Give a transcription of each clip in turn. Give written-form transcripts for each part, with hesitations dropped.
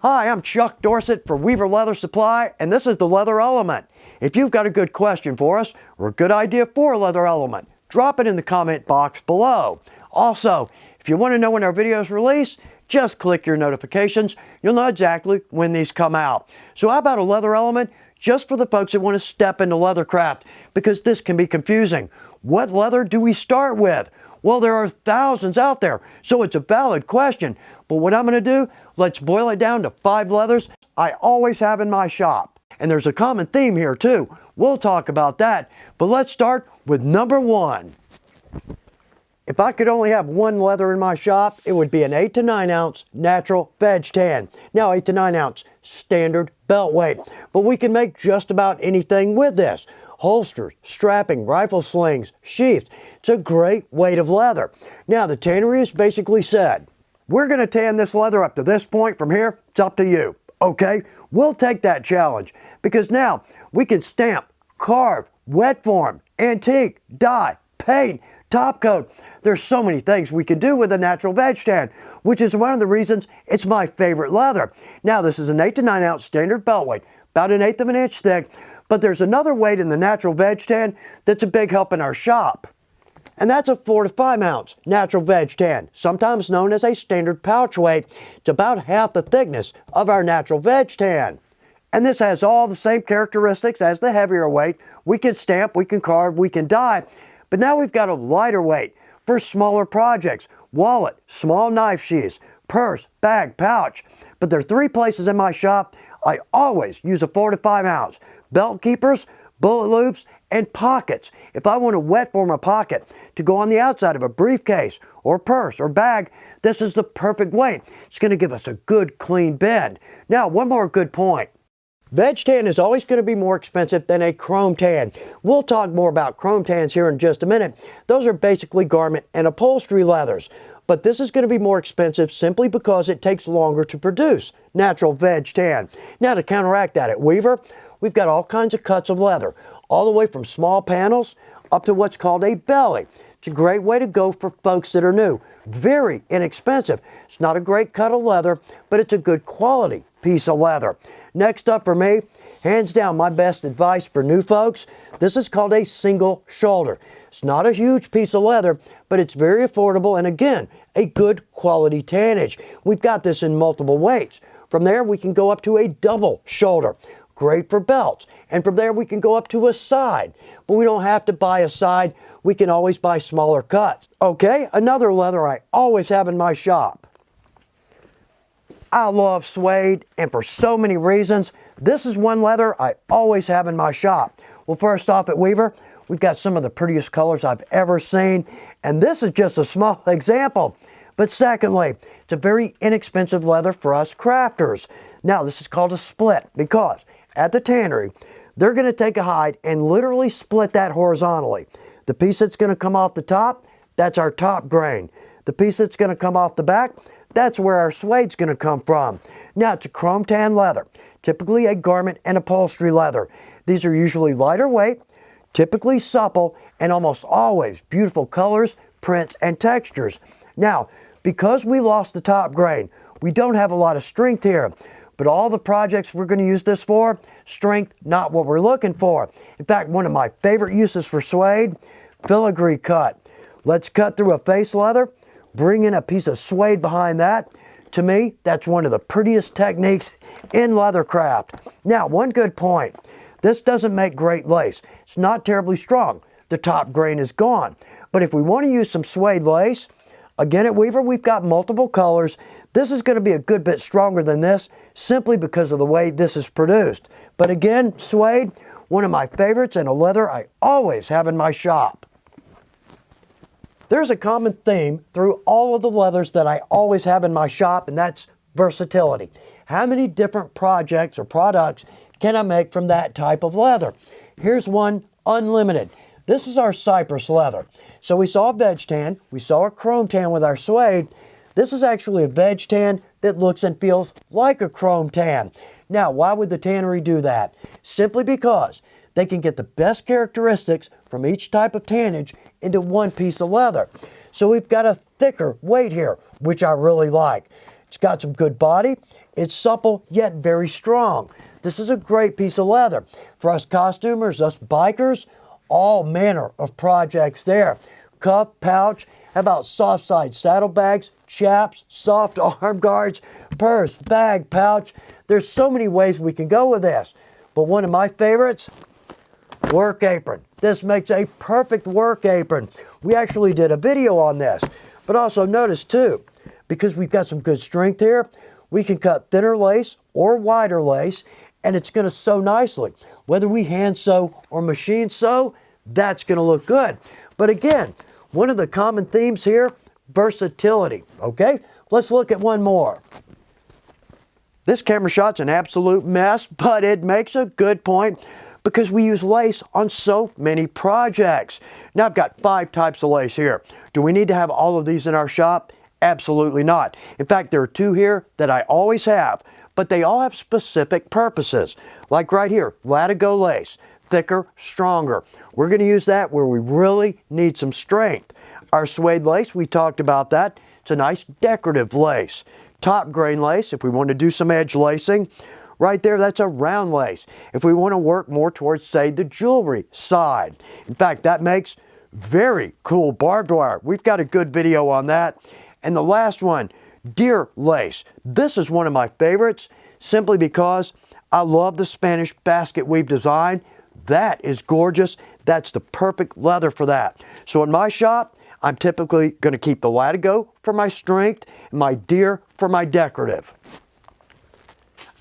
Hi, I'm Chuck Dorsett for Weaver Leather Supply, and this is the Leather Element. If you've got a good question for us or a good idea for a Leather Element, drop it in the comment box below. Also, if you want to know when our videos release, just click your notifications. You'll know exactly when these come out. So how about a Leather Element just for the folks that want to step into leathercraft, because this can be confusing. What leather do we start with? Well, there are thousands out there, so it's a valid question. But what I'm going to do, let's boil it down to 5 leathers I always have in my shop. And there's a common theme here too. We'll talk about that. But let's start with number 1. If I could only have one leather in my shop, it would be an 8 to 9 ounce natural veg tan. Now 8 to 9 ounce standard belt weight. But we can make just about anything with this. Holsters, strapping, rifle slings, sheaths. It's a great weight of leather. Now the tannery has basically said, we're going to tan this leather up to this point. From here, it's up to you. Okay, we'll take that challenge because now we can stamp, carve, wet form, antique, dye, paint, top coat. There's so many things we can do with a natural veg tan, which is one of the reasons it's my favorite leather. Now this is an 8 to 9 ounce standard belt weight, about 1/8 of an inch thick. But there's another weight in the natural veg tan that's a big help in our shop. And that's a 4 to 5 ounce natural veg tan, sometimes known as a standard pouch weight. It's about half the thickness of our natural veg tan. And this has all the same characteristics as the heavier weight. We can stamp, we can carve, we can dye. But now we've got a lighter weight for smaller projects: wallet, small knife sheaths, purse, bag, pouch. But there are 3 places in my shop I always use a 4 to 5 ounce. Belt keepers, bullet loops, and pockets. If I want to wet form a pocket to go on the outside of a briefcase or purse or bag, this is the perfect weight. It's going to give us a good clean bend. Now, one more good point. Veg tan is always going to be more expensive than a chrome tan. We'll talk more about chrome tans here in just a minute. Those are basically garment and upholstery leathers. But this is going to be more expensive simply because it takes longer to produce natural veg tan. Now to counteract that, at Weaver, we've got all kinds of cuts of leather, all the way from small panels up to what's called a belly. It's a great way to go for folks that are new. Very inexpensive. It's not a great cut of leather, but it's a good quality piece of leather. Next up for me, hands down my best advice for new folks, this is called a single shoulder. It's not a huge piece of leather, but it's very affordable and again, a good quality tannage. We've got this in multiple weights. From there we can go up to a double shoulder. Great for belts. And from there we can go up to a side. But we don't have to buy a side. We can always buy smaller cuts. Okay, another leather I always have in my shop. I love suede, and for so many reasons, this is one leather I always have in my shop. Well, first off at Weaver, we've got some of the prettiest colors I've ever seen, and this is just a small example. But secondly, it's a very inexpensive leather for us crafters. Now, this is called a split because at the tannery, they're going to take a hide and literally split that horizontally. The piece that's going to come off the top, that's our top grain. The piece that's going to come off the back, that's where our suede's going to come from. Now, it's a chrome tan leather, typically a garment and upholstery leather. These are usually lighter weight, typically supple, and almost always beautiful colors, prints, and textures. Now, because we lost the top grain, we don't have a lot of strength here. But all the projects we're going to use this for, strength, not what we're looking for. In fact, one of my favorite uses for suede, filigree cut. Let's cut through a face leather, bring in a piece of suede behind that. To me, that's one of the prettiest techniques in leathercraft. Now, one good point. This doesn't make great lace. It's not terribly strong. The top grain is gone. But if we want to use some suede lace, again at Weaver, we've got multiple colors. This is going to be a good bit stronger than this simply because of the way this is produced. But again, suede, one of my favorites and a leather I always have in my shop. There's a common theme through all of the leathers that I always have in my shop, and that's versatility. How many different projects or products can I make from that type of leather? Here's one, unlimited. This is our cypress leather. So we saw a veg tan, we saw a chrome tan with our suede. This is actually a veg tan that looks and feels like a chrome tan. Now, why would the tannery do that? Simply because they can get the best characteristics from each type of tannage into one piece of leather. So we've got a thicker weight here, which I really like. It's got some good body, It's supple yet very strong. This is a great piece of leather. For us costumers, us bikers, all manner of projects there. Cuff, pouch, how about soft side saddlebags, chaps, soft arm guards, purse, bag, pouch. There's so many ways we can go with this. But one of my favorites, work apron. This makes a perfect work apron. We actually did a video on this. But also notice too, because we've got some good strength here, we can cut thinner lace or wider lace, and it's going to sew nicely. Whether we hand sew or machine sew, that's going to look good. But again, one of the common themes here, versatility. Okay, let's look at one more. This camera shot's an absolute mess, but it makes a good point because we use lace on so many projects. Now I've got 5 types of lace here. Do we need to have all of these in our shop? Absolutely not. In fact, there are 2 here that I always have, but they all have specific purposes. Like right here, Latigo lace, thicker, stronger. We're going to use that where we really need some strength. Our suede lace, we talked about that. It's a nice decorative lace. Top grain lace, if we want to do some edge lacing. Right there, that's a round lace. If we want to work more towards, say, the jewelry side. In fact, that makes very cool barbed wire. We've got a good video on that. And the last one, deer lace. This is one of my favorites simply because I love the Spanish basket weave design. That is gorgeous. That's the perfect leather for that. So in my shop, I'm typically going to keep the Latigo for my strength and my deer for my decorative.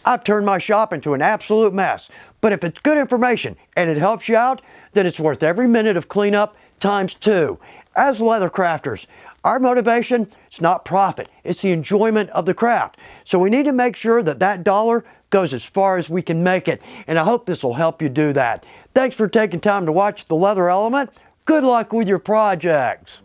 I've turned my shop into an absolute mess, but if it's good information and it helps you out, then it's worth every minute of cleanup times 2. As leather crafters, our motivation is not profit, it's the enjoyment of the craft. So we need to make sure that that dollar goes as far as we can make it, and I hope this will help you do that. Thanks for taking time to watch The Leather Element. Good luck with your projects.